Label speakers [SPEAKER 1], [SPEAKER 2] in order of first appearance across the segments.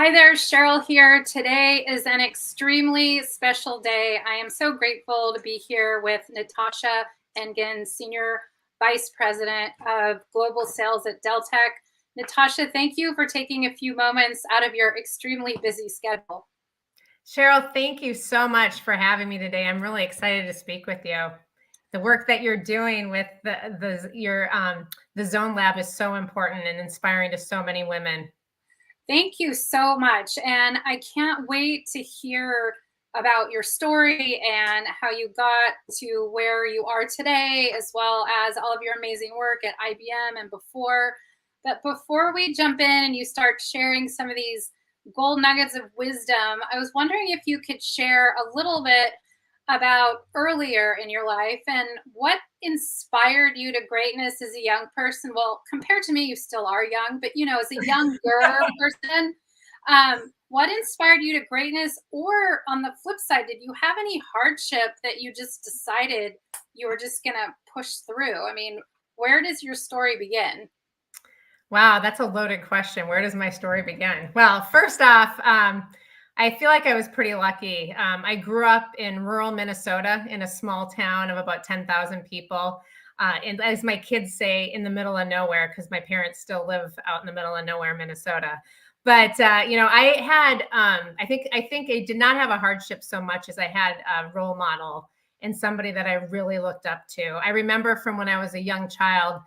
[SPEAKER 1] Hi there, Cheryl here. Today is an extremely special day. I am so grateful to be here with Natasha Engan, Senior Vice President of Global Sales at Deltek. Natasha, thank you for taking a few moments out of your extremely busy schedule.
[SPEAKER 2] Cheryl, thank you so much for having me today. I'm really excited to speak with you. The work that you're doing with the Zone Lab is so important and inspiring to so many women.
[SPEAKER 1] Thank you so much. And I can't wait to hear about your story and how you got to where you are today, as well as all of your amazing work at IBM and before. But before we jump in and you start sharing some of these gold nuggets of wisdom, I was wondering if you could share a little bit about earlier in your life and what inspired you to greatness as a young person. Well, compared to me, you still are young, but as a younger person, what inspired you to greatness? Or on the flip side, did you have any hardship that you just decided you were just going to push through? I mean, where does your story begin?
[SPEAKER 2] Wow, that's a loaded question. Where does my story begin? Well, first off, I feel like I was pretty lucky. I grew up in rural Minnesota in a small town of about 10,000 people. And as my kids say, in the middle of nowhere, because my parents still live out in the middle of nowhere, Minnesota. But I had, I think I did not have a hardship so much as I had a role model and somebody that I really looked up to. I remember from when I was a young child,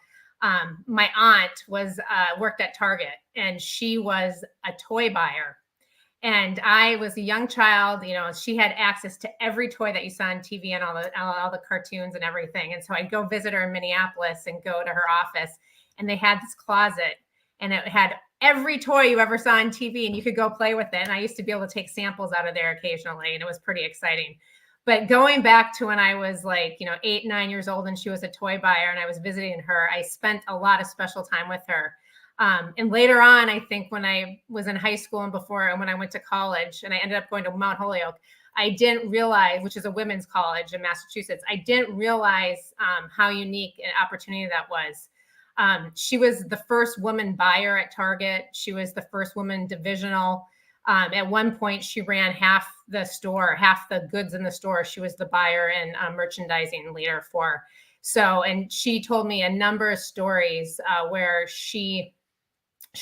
[SPEAKER 2] my aunt was worked at Target, and she was a toy buyer. And I was a young child, she had access to every toy that you saw on TV and all the cartoons and everything. And so I'd go visit her in Minneapolis and go to her office, and they had this closet, and it had every toy you ever saw on TV, and you could go play with it. And I used to be able to take samples out of there occasionally, and it was pretty exciting. But going back to when I was 8, 9 years old, and she was a toy buyer and I was visiting her, I spent a lot of special time with her. And later on, I think when I was in high school and before, and when I went to college and I ended up going to Mount Holyoke, I didn't realize, which is a women's college in Massachusetts, I didn't realize how unique an opportunity that was. She was the first woman buyer at Target. She was the first woman divisional. At one point, she ran half the store, half the goods in the store. She was the buyer and merchandising leader for. So, and she told me a number of stories where she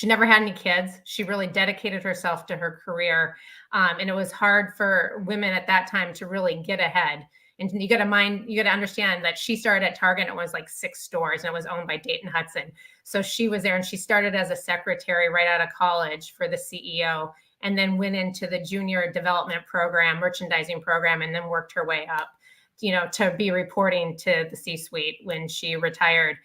[SPEAKER 2] never had any kids. She really dedicated herself to her career. And it was hard for women at that time to really get ahead. And you got to understand that she started at Target, and it was like 6 stores, and it was owned by Dayton Hudson. So she was there, and she started as a secretary right out of college for the CEO, and then went into the junior development program, merchandising program, and then worked her way up, to be reporting to the C-suite when she retired.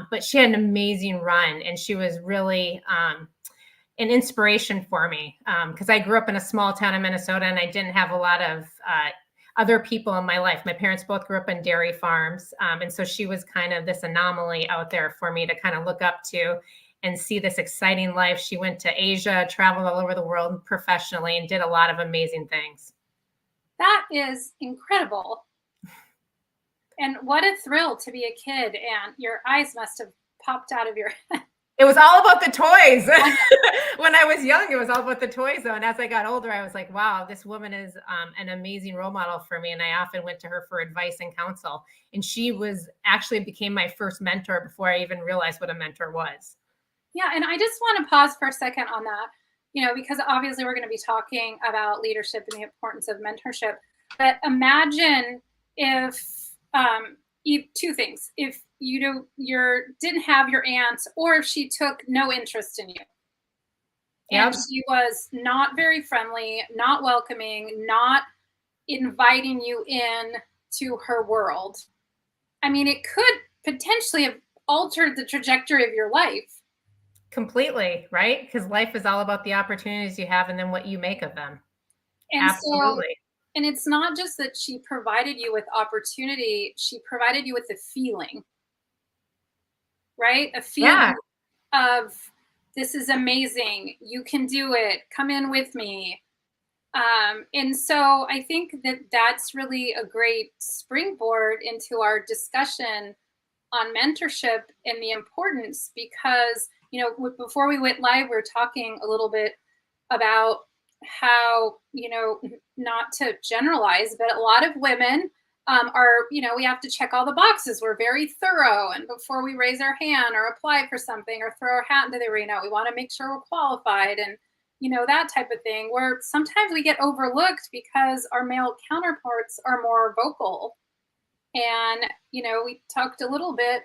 [SPEAKER 2] But she had an amazing run, and she was really an inspiration for me because I grew up in a small town in Minnesota, and I didn't have a lot of other people in my life. My parents both grew up in dairy farms. And so she was kind of this anomaly out there for me to kind of look up to and see this exciting life. She went to Asia, traveled all over the world professionally, and did a lot of amazing things.
[SPEAKER 1] That is incredible. And what a thrill to be a kid, and your eyes must have popped out of your head.
[SPEAKER 2] It was all about the toys. When I was young, it was all about the toys, though. And as I got older, I was like, wow, this woman is an amazing role model for me. And I often went to her for advice and counsel. And she became my first mentor before I even realized what a mentor was.
[SPEAKER 1] Yeah, and I just want to pause for a second on that, because obviously we're going to be talking about leadership and the importance of mentorship. But imagine if two things: if you didn't have your aunt, or if she took no interest in you, and she was not very friendly, not welcoming, not inviting you in to her world. I mean, it could potentially have altered the trajectory of your life.
[SPEAKER 2] Completely, right? Because life is all about the opportunities you have and then what you make of them.
[SPEAKER 1] And
[SPEAKER 2] Absolutely.
[SPEAKER 1] and it's not just that she provided you with opportunity, she provided you with the feeling, right? A feeling of, this is amazing. You can do it. Come in with me. And so I think that that's really a great springboard into our discussion on mentorship and the importance, because, before we went live, we were talking a little bit about how, not to generalize, but a lot of women are, we have to check all the boxes. We're very thorough. And before we raise our hand or apply for something or throw our hat into the arena, we want to make sure we're qualified and, that type of thing, where sometimes we get overlooked because our male counterparts are more vocal. And, we talked a little bit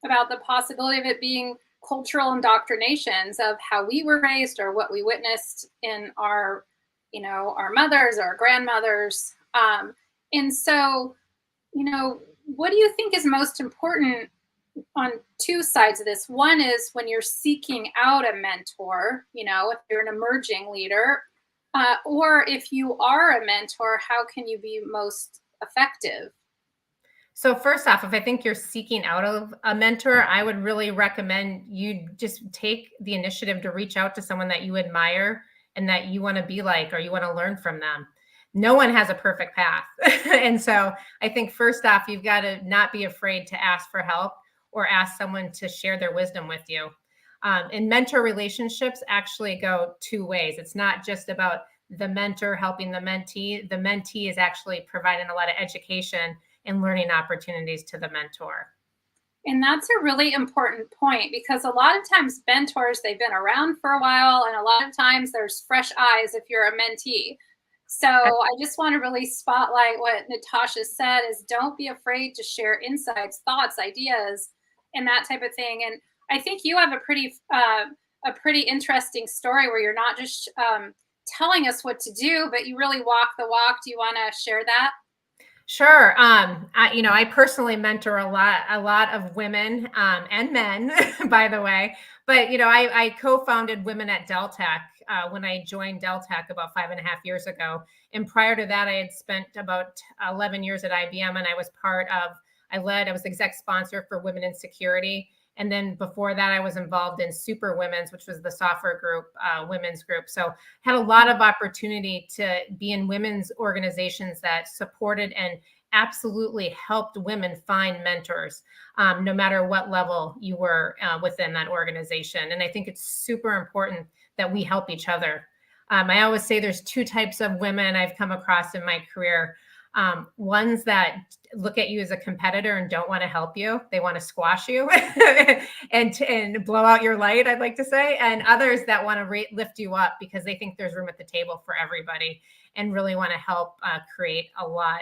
[SPEAKER 1] about the possibility of it being cultural indoctrinations of how we were raised or what we witnessed in our, our mothers or our grandmothers. And so, what do you think is most important on two sides of this? One is when you're seeking out a mentor, if you're an emerging leader, or if you are a mentor, how can you be most effective?
[SPEAKER 2] So first off, if I think you're seeking out of a mentor, I would really recommend you just take the initiative to reach out to someone that you admire and that you want to be like, or you want to learn from them. No one has a perfect path. And so I think first off, you've got to not be afraid to ask for help or ask someone to share their wisdom with you. And mentor relationships actually go two ways. It's not just about the mentor helping the mentee. The mentee is actually providing a lot of education and learning opportunities to the mentor.
[SPEAKER 1] And that's a really important point, because a lot of times mentors, they've been around for a while, and a lot of times there's fresh eyes if you're a mentee. So I just want to really spotlight what Natasha said is don't be afraid to share insights, thoughts, ideas, and that type of thing. And I think you have a pretty interesting story where you're not just telling us what to do, but you really walk the walk. Do you want to share that?
[SPEAKER 2] Sure. I personally mentor a lot of women and men, by the way. But I co-founded Women at Dell Tech when I joined Dell Tech about 5.5 years ago. And prior to that, I had spent about 11 years at IBM, and I was I was exec sponsor for Women in Security. And then before that, I was involved in Super Women's, which was the software group, women's group. So had a lot of opportunity to be in women's organizations that supported and absolutely helped women find mentors, no matter what level you were within that organization. And I think it's super important that we help each other. I always say there's two types of women I've come across in my career. Ones that look at you as a competitor and don't want to help you. They want to squash you and blow out your light, I'd like to say. And others that want to lift you up because they think there's room at the table for everybody and really want to help create a lot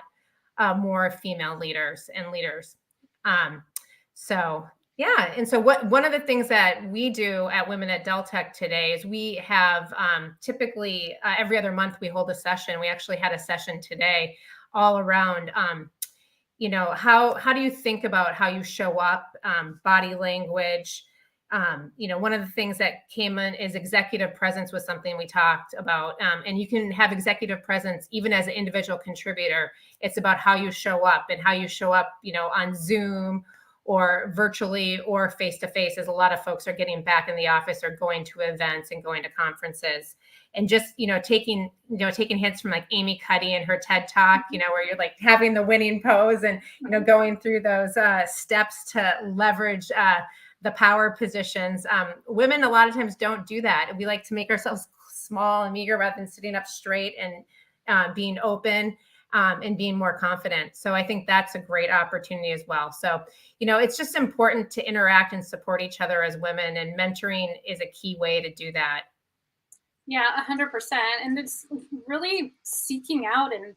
[SPEAKER 2] more female leaders and leaders. Yeah. And so one of the things that we do at Women at Dell Tech today is we have typically every other month we hold a session. We actually had a session today all around, how do you think about how you show up, body language. One of the things that came in is executive presence was something we talked about. And you can have executive presence even as an individual contributor. It's about how you show up and how you show up, on Zoom or virtually or face-to-face, as a lot of folks are getting back in the office or going to events and going to conferences. And just, taking hints from like Amy Cuddy and her TED Talk, where you're like having the winning pose and, going through those steps to leverage the power positions. Women a lot of times don't do that. We like to make ourselves small and meager rather than sitting up straight and being open and being more confident. So I think that's a great opportunity as well. So, it's just important to interact and support each other as women, and mentoring is a key way to do that.
[SPEAKER 1] Yeah, 100%. And it's really seeking out and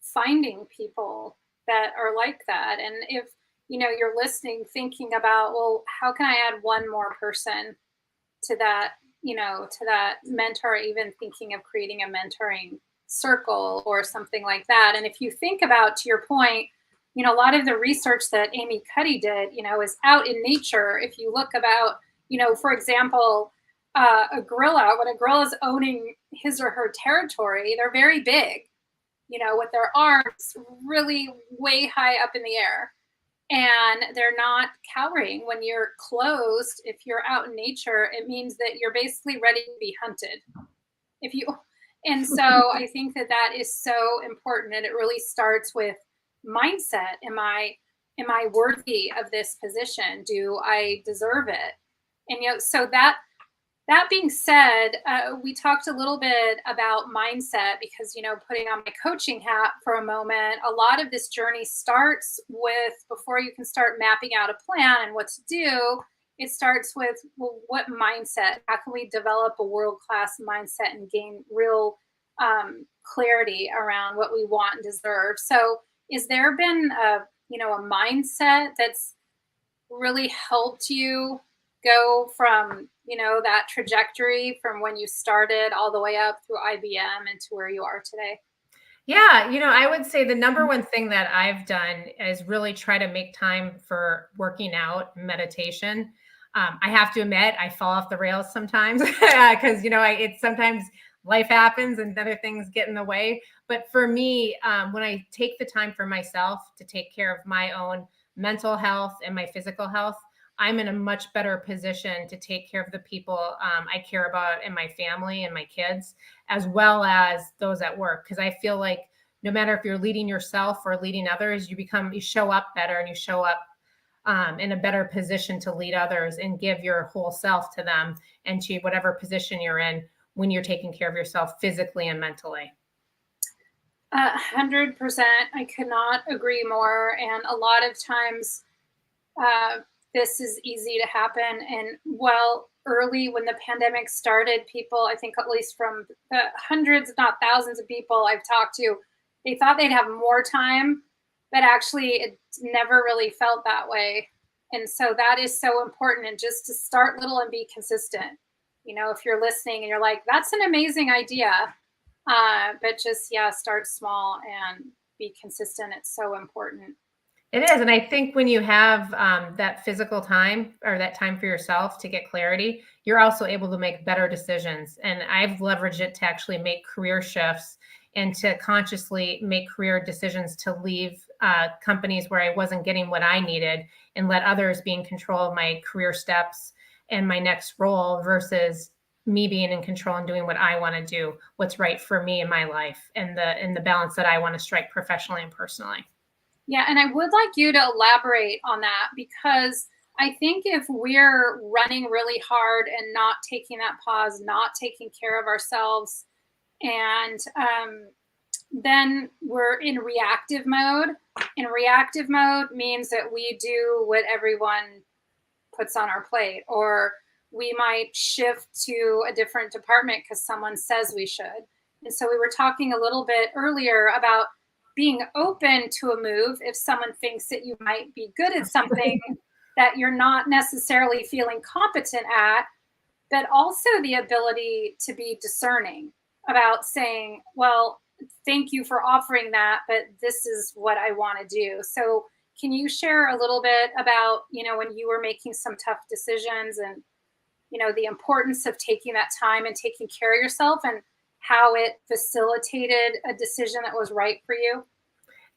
[SPEAKER 1] finding people that are like that. And if, you're listening, thinking about, well, how can I add one more person to that, to that mentor, even thinking of creating a mentoring circle or something like that. And if you think about, to your point, a lot of the research that Amy Cuddy did, is out in nature. If you look about, for example, a gorilla, when a gorilla is owning his or her territory, they're very big, with their arms really way high up in the air. And they're not cowering. When you're closed, if you're out in nature, it means that you're basically ready to be hunted. And so I think that is so important. And it really starts with mindset. Am I worthy of this position? Do I deserve it? And, so that That being said, we talked a little bit about mindset because, putting on my coaching hat for a moment, a lot of this journey starts with before you can start mapping out a plan and what to do. It starts with, well, what mindset? How can we develop a world class mindset and gain real clarity around what we want and deserve? So, is there been a mindset that's really helped you go from that trajectory from when you started all the way up through IBM and to where you are today?
[SPEAKER 2] Yeah, I would say the number one thing that I've done is really try to make time for working out, meditation. I have to admit, I fall off the rails sometimes because it's sometimes life happens and other things get in the way. But for me, when I take the time for myself to take care of my own mental health and my physical health, I'm in a much better position to take care of the people I care about in my family and my kids, as well as those at work. Because I feel like no matter if you're leading yourself or leading others, you show up better and you show up in a better position to lead others and give your whole self to them and to whatever position you're in when you're taking care of yourself physically and mentally.
[SPEAKER 1] 100%. I could not agree more. And a lot of times, uh, this is easy to happen. And well, early when the pandemic started, people, I think at least from the hundreds, if not thousands of people I've talked to, they thought they'd have more time, but actually it never really felt that way. And so that is so important. And just to start little and be consistent. If you're listening and you're like, that's an amazing idea, but just, yeah, start small and be consistent. It's so important.
[SPEAKER 2] It is. And I think when you have that physical time or that time for yourself to get clarity, you're also able to make better decisions. And I've leveraged it to actually make career shifts and to consciously make career decisions to leave companies where I wasn't getting what I needed and let others be in control of my career steps and my next role versus me being in control and doing what I want to do, what's right for me in my life and the balance that I want to strike professionally and personally.
[SPEAKER 1] Yeah, and I would like you to elaborate on that because I think if we're running really hard and not taking that pause, not taking care of ourselves, and then we're in reactive mode. And reactive mode means that we do what everyone puts on our plate, or we might shift to a different department because someone says we should. And so we were talking a little bit earlier about being open to a move if someone thinks that you might be good at something that you're not necessarily feeling competent at, but also the ability to be discerning about saying, well, thank you for offering that, but this is what I want to do. So can you share a little bit about, when you were making some tough decisions and, the importance of taking that time and taking care of yourself and how it facilitated a decision that was right for you?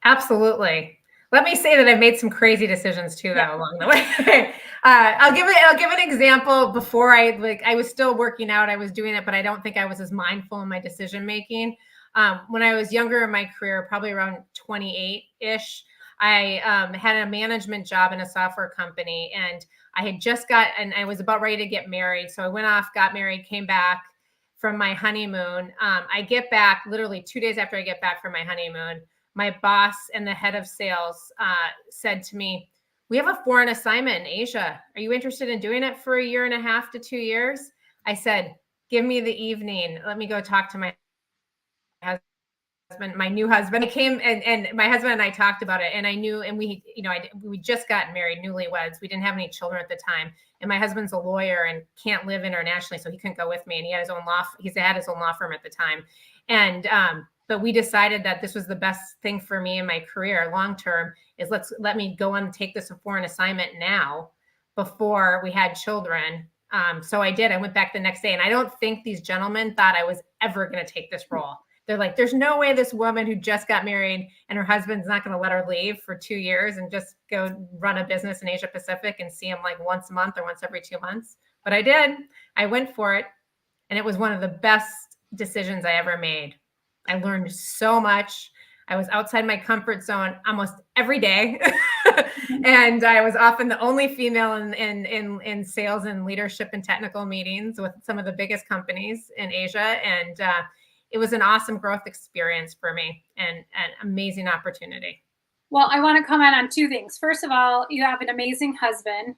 [SPEAKER 2] Absolutely. Let me say that I've made some crazy decisions too,
[SPEAKER 1] Yeah.
[SPEAKER 2] though, along the way. I'll give an example. Before I was still working out, I was doing it, but I don't think I was as mindful in my decision making. When I was younger in my career, probably around 28-ish, I had a management job in a software company, and I was about ready to get married. So I went off, got married, came back from my honeymoon. I get back literally 2 days after I get back from my honeymoon. My boss and the head of sales said to me, "We have a foreign assignment in Asia. Are you interested in doing it for 1.5 to 2 years?" I said, "Give me the evening. Let me go talk to my husband, my new husband." I came and my husband and I talked about it, and I knew, and we just gotten married, newlyweds. We didn't have any children at the time, and my husband's a lawyer and can't live internationally, so he couldn't go with me. And he had his own law firm at the time, and but we decided that this was the best thing for me in my career long term is let me go and take this foreign assignment now before we had children. So I did. I went back the next day, and I don't think these gentlemen thought I was ever going to take this role. They're like, there's no way this woman who just got married and her husband's not going to let her leave for 2 years and just go run a business in Asia Pacific and see him like once a month or once every 2 months. But I did. I went for it. And it was one of the best decisions I ever made. I learned so much. I was outside my comfort zone almost every day. And I was often the only female in sales and leadership and technical meetings with some of the biggest companies in Asia. And it was an awesome growth experience for me and an amazing opportunity.
[SPEAKER 1] Well, I want to comment on two things. First of all, you have an amazing husband.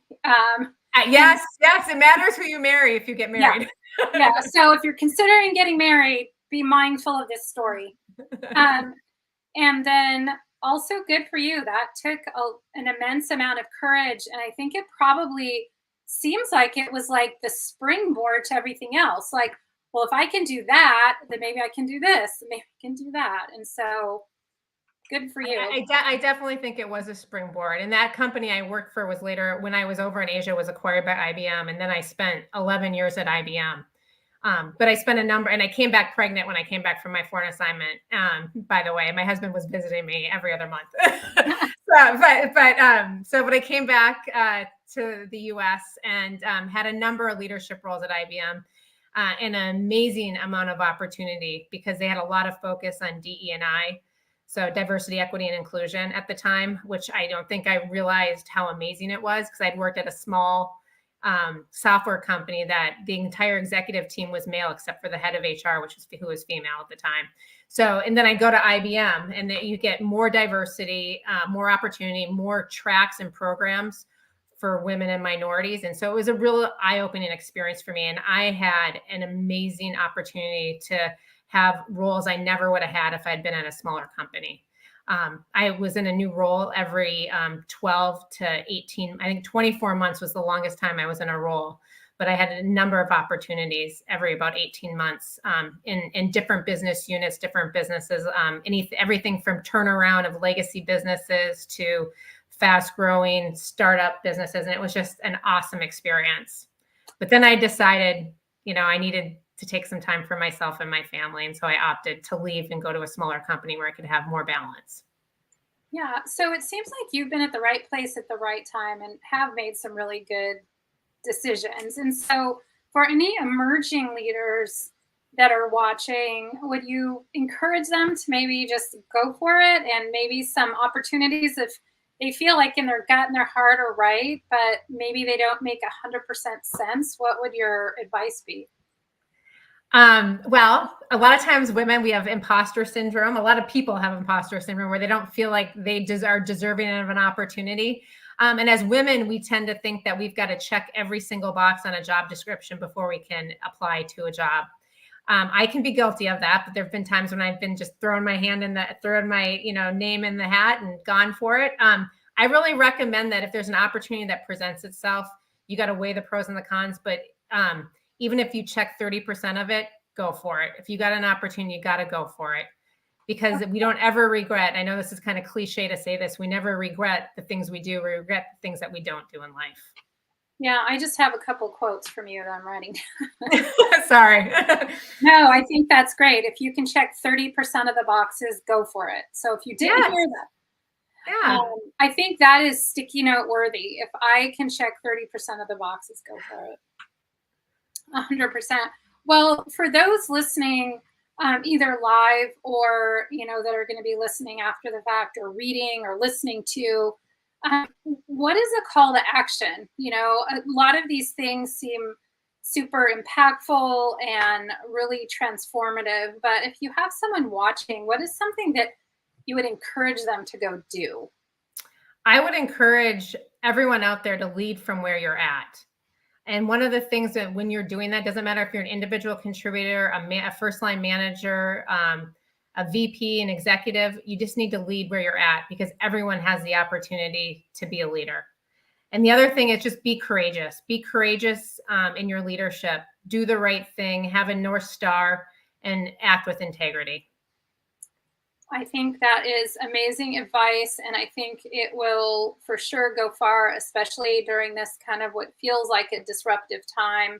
[SPEAKER 2] Yes, it matters who you marry if you get married.
[SPEAKER 1] Yeah. So if you're considering getting married, be mindful of this story. And then also good for you. That took an immense amount of courage. And I think it probably seems like it was like the springboard to everything else. Like, well, if I can do that, then maybe I can do this, maybe I can do that. And so good for you.
[SPEAKER 2] I definitely think it was a springboard. And that company I worked for was later, when I was over in Asia, was acquired by IBM. And then I spent 11 years at IBM. But I spent and I came back pregnant when I came back from my foreign assignment. By the way, my husband was visiting me every other month. But I came back to the US and had a number of leadership roles at IBM. And an amazing amount of opportunity because they had a lot of focus on DE&I. So diversity, equity, and inclusion at the time, which I don't think I realized how amazing it was because I'd worked at a small software company that the entire executive team was male except for the head of HR, who was female at the time. So, and then I go to IBM and you get more diversity, more opportunity, more tracks and programs for women and minorities. And so it was a real eye-opening experience for me. And I had an amazing opportunity to have roles I never would have had if I'd been at a smaller company. I was in a new role every 12 to 18, I think 24 months was the longest time I was in a role, but I had a number of opportunities every about 18 months in different business units, different businesses, everything from turnaround of legacy businesses to fast growing startup businesses. And it was just an awesome experience. But then I decided, I needed to take some time for myself and my family. And so I opted to leave and go to a smaller company where I could have more balance.
[SPEAKER 1] Yeah. So it seems like you've been at the right place at the right time and have made some really good decisions. And so for any emerging leaders that are watching, would you encourage them to maybe just go for it and maybe some opportunities if they feel like in their gut and their heart are right, but maybe they don't make 100% sense? What would your advice be?
[SPEAKER 2] Well, a lot of times women, we have imposter syndrome. A lot of people have imposter syndrome where they don't feel like they are deserving of an opportunity. And as women, we tend to think that we've got to check every single box on a job description before we can apply to a job. I can be guilty of that, but there've been times when I've been just throwing my name in the hat and gone for it. I really recommend that if there's an opportunity that presents itself, you got to weigh the pros and the cons, but even if you check 30% of it, go for it. If you got an opportunity, you got to go for it because we don't ever regret. I know this is kind of cliche to say this. We never regret the things we do. We regret the things that we don't do in life.
[SPEAKER 1] Yeah, I just have a couple quotes from you that I'm writing.
[SPEAKER 2] Sorry.
[SPEAKER 1] No, I think that's great. If you can check 30% of the boxes, go for it. So if you didn't hear that,
[SPEAKER 2] yeah,
[SPEAKER 1] I think that is sticky note worthy. If I can check 30% of the boxes, go for it. 100%. Well, for those listening, either live or that are going to be listening after the fact, or reading or listening to, what is a call to action? A lot of these things seem super impactful and really transformative. But if you have someone watching, what is something that you would encourage them to go do?
[SPEAKER 2] I would encourage everyone out there to lead from where you're at. And one of the things that when you're doing that, doesn't matter if you're an individual contributor, a first-line manager, a VP, an executive, you just need to lead where you're at because everyone has the opportunity to be a leader. And the other thing is just be courageous. Be courageous in your leadership. Do the right thing, have a North Star, and act with integrity.
[SPEAKER 1] I think that is amazing advice, and I think it will for sure go far, especially during this kind of what feels like a disruptive time.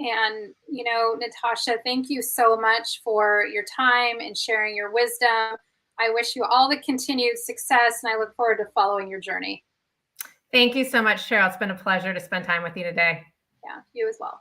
[SPEAKER 1] And, Natasha, thank you so much for your time and sharing your wisdom. I wish you all the continued success, and I look forward to following your journey.
[SPEAKER 2] Thank you so much, Cheryl. It's been a pleasure to spend time with you today.
[SPEAKER 1] Yeah, you as well.